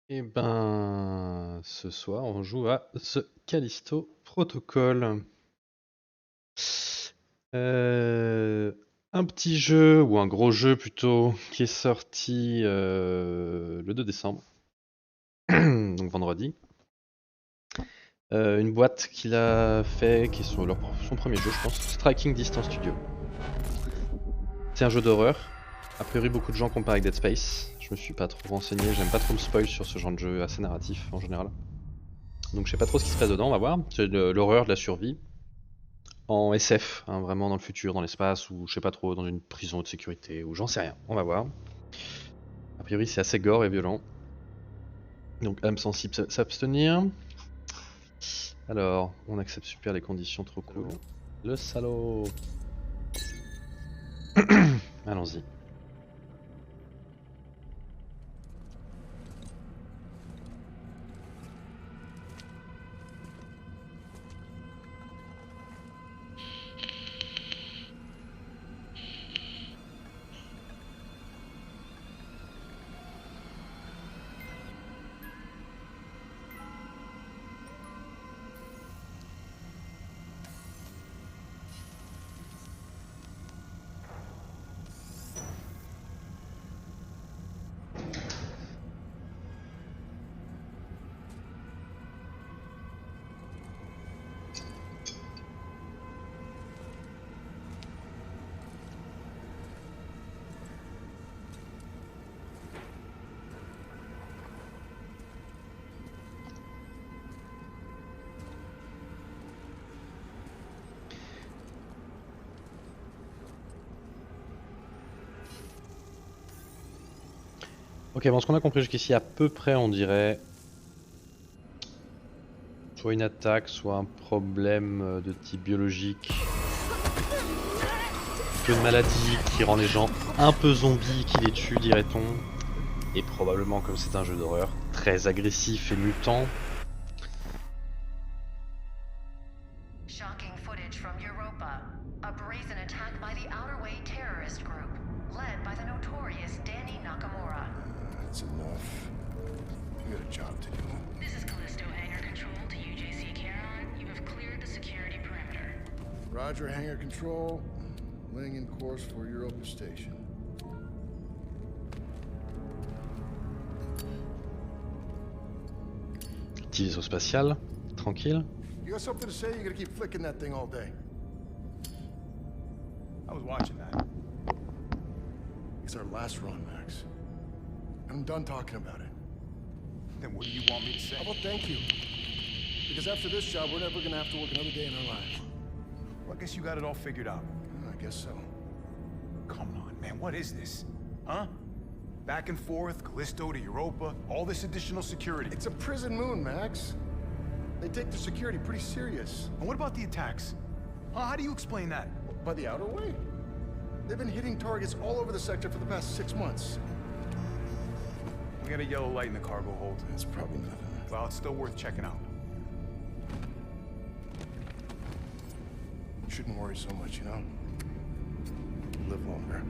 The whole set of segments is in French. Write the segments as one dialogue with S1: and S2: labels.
S1: Et ben, ce soir, on joue à The Callisto Protocol. Euh, un petit jeu, ou un gros jeu plutôt, qui est sorti le 2 décembre, donc vendredi. Une boîte qu'il a fait, qui est son premier jeu, je pense, Striking Distance Studio. C'est un jeu d'horreur. A priori, beaucoup de gens comparent avec Dead Space. Je me suis pas trop renseigné, j'aime pas trop me spoil sur ce genre de jeu assez narratif en général. Donc je sais pas trop ce qui se passe dedans, on va voir. C'est de l'horreur, de la survie. En SF, hein, vraiment dans le futur, dans l'espace, ou je sais pas trop, dans une prison de sécurité, ou j'en sais rien, on va voir. A priori, c'est assez gore et violent. Donc, âme sensible, s'abstenir. Alors, on accepte super les conditions, trop cool. Le salaud. Allons-y. Ok, bon, ce qu'on a compris jusqu'ici, à peu près, on dirait soit une attaque, soit un problème de type biologique, plutôt une maladie qui rend les gens un peu zombies, qui les tue, dirait-on. Et probablement, comme c'est un jeu d'horreur, très agressif et mutant.
S2: Shocking footage from Europa. A brazen attack by the Outer Way terrorist group, led by the notorious Danny Nakamura.
S3: That's enough. You got a job to do.
S4: This is Callisto Hangar Control to UJC Charon. You have cleared the security perimeter.
S3: Roger, hangar control. Laying in course for Europa Station.
S1: Petit vaisseau spatial, tranquille.
S3: You got something to say? You gotta keep flicking that thing all day.
S5: I was watching that.
S3: It's our last run, Max. I'm done talking about it.
S5: Then what do you want me to say?
S3: How about thank you? Because after this job, we're never gonna have to work another day in our lives.
S5: Well, I guess you got it all figured out.
S3: I guess so.
S5: Come on, man, what is this? Huh? Back and forth, Callisto to Europa, all this additional security.
S3: It's a prison moon, Max. They take the security pretty serious.
S5: And what about the attacks? Huh? How do you explain that?
S3: By the outer way. They've been hitting targets all over the sector for the past 6 months.
S5: We got a yellow light in the cargo hold.
S3: That's probably nothing.
S5: Well, it's still worth checking out.
S3: You shouldn't worry so much, you know? Live longer.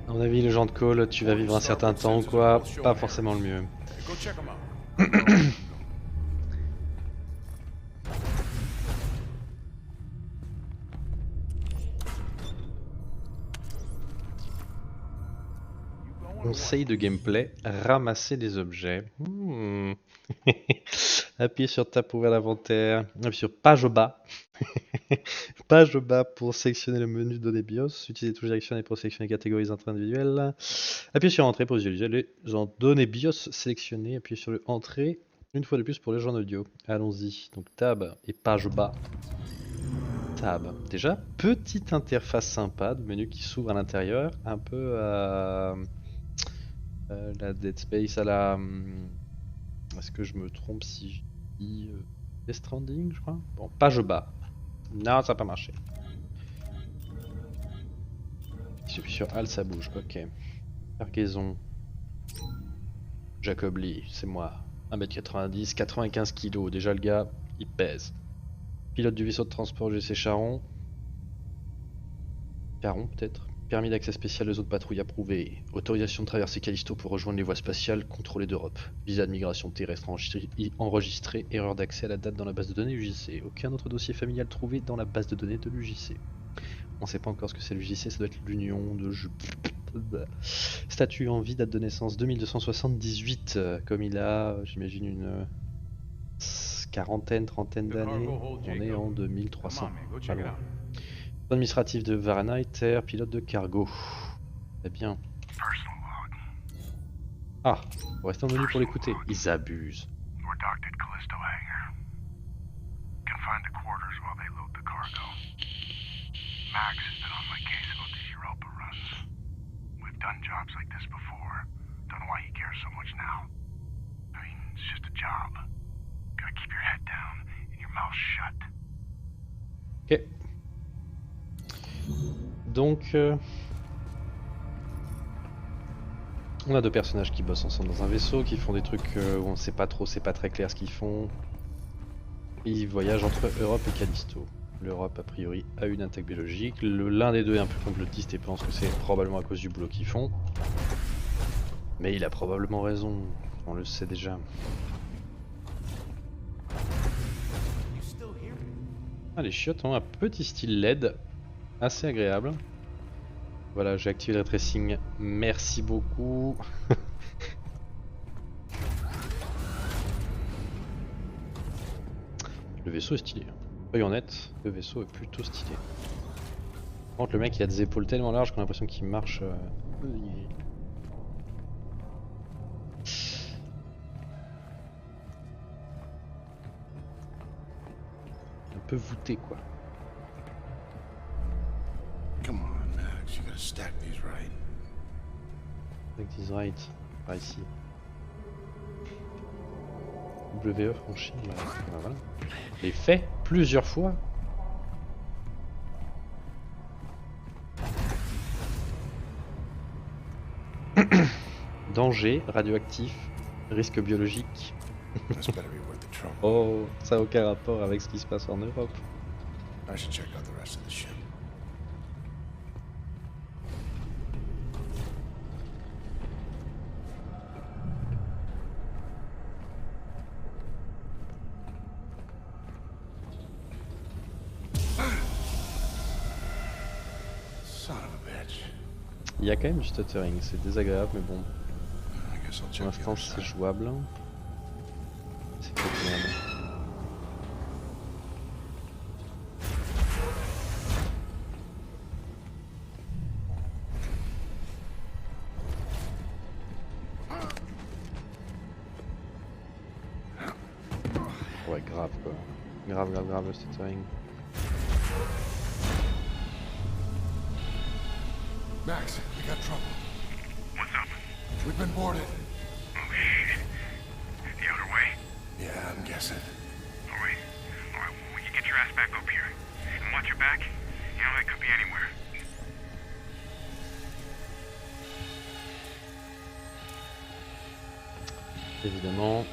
S1: À mon avis, le genre de call, tu vas vivre un certain temps ou quoi, pas forcément le mieux.
S5: Go check them out.
S1: Conseil de gameplay, ramasser des objets. Appuyez sur Tab pour ouvrir l'inventaire. Appuyez sur page au bas. Page au bas pour sélectionner le menu de données BIOS. Utilisez touche directionnelle pour sélectionner les catégories d'entrée individuelles. Appuyez sur Entrée pour visualiser les données BIOS sélectionnées. Appuyez sur le Entrée une fois de plus pour les gens audio. Allons-y. Donc Tab et page au bas. Tab. Déjà, petite interface sympa de menu qui s'ouvre à l'intérieur. Un peu à la Dead Space, à la... Est-ce que je me trompe si je dis Death Stranding, je crois. Bon, page au bas. Non, ça n'a pas marché. Il suffit sur Alt, ça bouge. Ok. Cargaison. Jacob Lee, c'est moi. 1m90, 95 kg. Déjà, le gars, il pèse. Pilote du vaisseau de transport GC Charon. Caron, peut-être. Permis d'accès spécial de zone patrouille approuvé. Autorisation de traverser Callisto pour rejoindre les voies spatiales contrôlées d'Europe. Visa de migration terrestre enregistré. Erreur d'accès à la date dans la base de données UJC. Aucun autre dossier familial trouvé dans la base de données de l'UJC. On sait pas encore ce que c'est l'UJC, ça doit être l'Union de... Statut en vie, date de naissance 2278. Comme il a, j'imagine, une quarantaine, trentaine d'années. On est en 2300. Pas loin. Administratif de Fahrenheit, pilote de cargo. Très bien. Ah, on reste en menu pour l'écouter. Ils abusent.
S6: We're docked at Callisto hangar. Confined to quarters while they load the cargo. Max has been on my case about these Europa runs. We've done jobs like this before. Don't know why he cares so much now. I mean, it's just a job. Gotta keep your head down and your mouth shut.
S1: Ok. Donc, on a deux personnages qui bossent ensemble dans un vaisseau, qui font des trucs où on sait pas trop, c'est pas très clair ce qu'ils font. Ils voyagent entre Europe et Callisto. L'Europe, a priori, a une attaque biologique. L'un des deux est un peu complotiste et pense que c'est probablement à cause du boulot qu'ils font. Mais il a probablement raison, on le sait déjà. Ah, les chiottes ont un petit style LED. Assez agréable. Voilà, j'ai activé le ray tracing. Merci beaucoup. Le vaisseau est stylé. Soyons honnêtes, le vaisseau est plutôt stylé. Par contre, le mec il a des épaules tellement larges qu'on a l'impression qu'il marche. Un peu voûté quoi.
S3: Come on, Max. You gotta stack these right.
S1: Avec these right, par ici. WE franchi, bah, voilà. Les fait plusieurs fois. Danger, radioactif, risque biologique.
S3: This better be worth the trouble.
S1: Oh, ça n'a aucun rapport avec ce qui se passe en Europe.
S3: I should check out the rest of the ship. Son of a bitch.
S1: Il y a quand même du stuttering, c'est désagréable, mais bon,
S3: I guess I'll
S1: pour
S3: check the
S1: l'instant
S3: other
S1: c'est
S3: side.
S1: jouable. C'est pas mal. Ouais, grave quoi. Grave le stuttering.
S3: Max, we got trouble.
S6: What's up?
S3: We've been boarded.
S6: Oh shit. The outer way?
S3: Yeah, I'm guessing.
S6: Alright. Alright, well, you get your ass back up here. And watch your back. You know, that could be anywhere.
S1: Évidemment,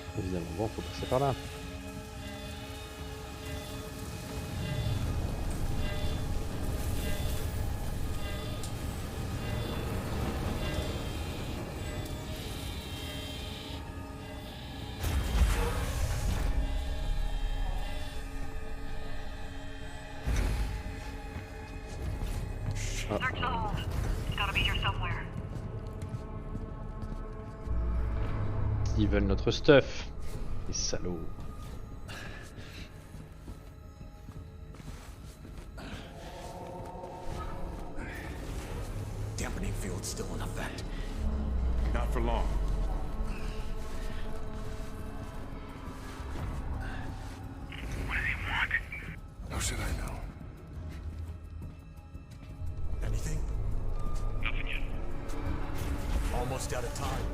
S1: bon, faut passer par là.
S4: Search the hold. It's gotta be here somewhere.
S1: Ils veulent notre stuff. Les salauds.
S7: Dampening field still in effect.
S5: Not for long.
S6: What does he want?
S3: How should I know?
S7: Anything?
S6: Nothing yet.
S7: Almost out of time.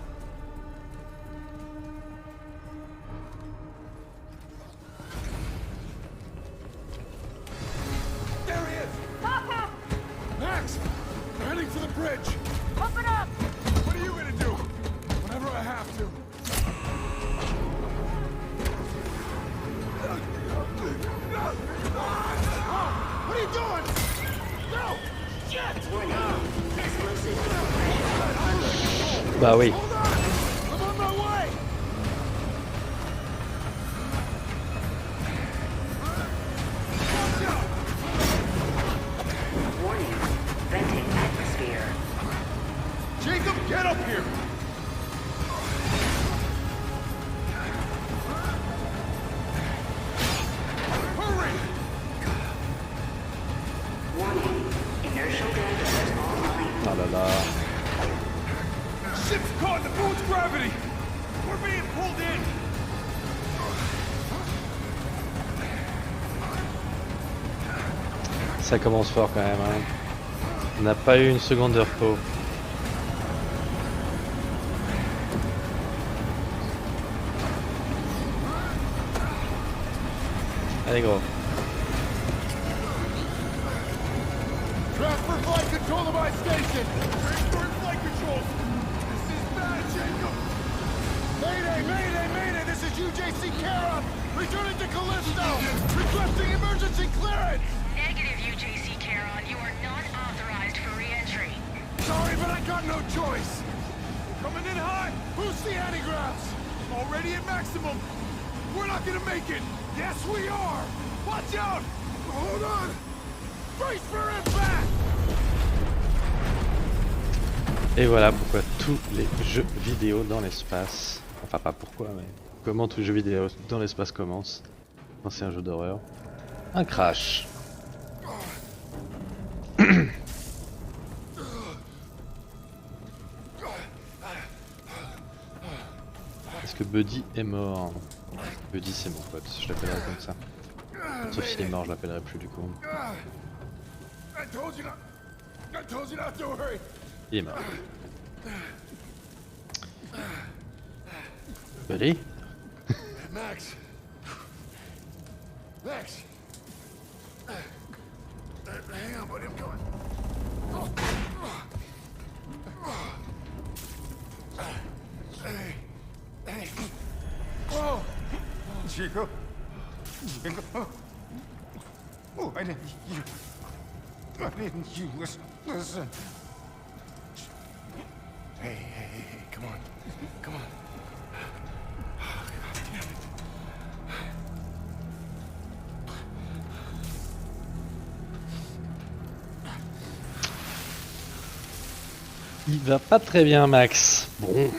S1: Bah oui.
S3: Hold on! I'm on my way!
S2: Warning. Venting atmosphere.
S3: Jacob, get up here! Hurry!
S2: Warning. Inertial damage online.
S1: Oh là là.
S3: Ship's caught in the moon's gravity! We're being pulled in!
S1: Ça commence fort quand même. Hein. On n'a pas eu une seconde de repos. Allez gros.
S3: Transfer flight control to my station! Transfer flight control! This is bad, Jacob! Mayday, mayday, mayday! This is UJC Karen! Returning to Callisto! Requesting emergency clearance!
S4: Negative, UJC Charon. You are not authorized for re-entry.
S3: Sorry, but I got no choice! Coming in hot! Boost the antigraphs! Already at maximum! We're not gonna make it! Yes, we are! Watch out! Hold on! Brace for impact!
S1: Et voilà pourquoi tous les jeux vidéo dans l'espace, enfin pas pourquoi, mais comment tout jeu vidéo dans l'espace commence quand c'est un jeu d'horreur. Un crash. Est-ce que Buddy est mort? Buddy c'est mon pote, je l'appellerai comme ça. Sauf s'il est mort, je l'appellerai plus du coup.
S3: I told you not to worry!
S1: Il est mort. Buddy?
S3: Max! Max! Hang on, buddy, I'm coming. Hey. Hey. Whoa!
S5: Chico? Chico? Oh, I didn't you listen.
S3: Hey, come on. Come on. Oh, God damn it.
S1: Il va pas très bien Max. Bon.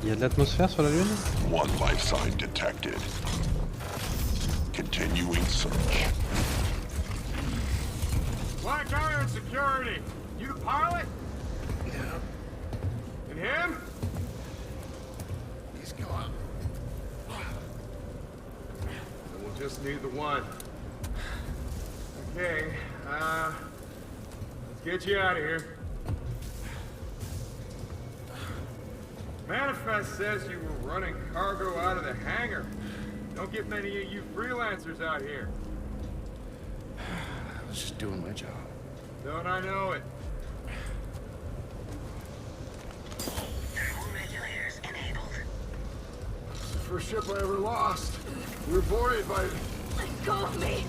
S1: Il y a de l'atmosphère sur la Lune?
S6: One life sign detected. Continuing search.
S5: Black Iron Security. You the pilot?
S3: Yeah,
S5: And him?
S3: he's gone.
S5: Then we'll just need the one. Okay, let's get you out of here. Manifest says you were running cargo out of the hangar. Don't get many of you freelancers out here.
S3: I was just doing my job.
S5: Don't I know it?
S2: Thermal regulators enabled.
S3: It's the first ship I ever lost. We were boarded by
S2: Let go of me!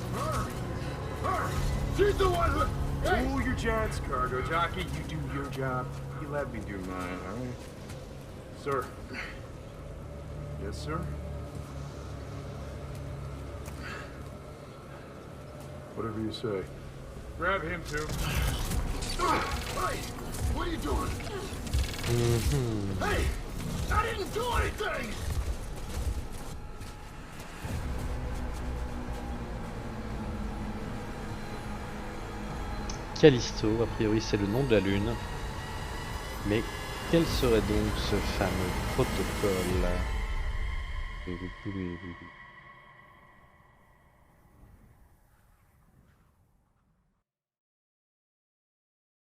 S3: her. She's the one who... Hey!
S5: Cool your jets, cargo jockey. You do your job. You let me do mine, all right? Sir. Yes, sir? Whatever you say. Grab him, too.
S3: Hey! What are you doing? Hey! I didn't do anything!
S1: Callisto, a priori c'est le nom de la Lune. Mais quel serait donc ce fameux protocole?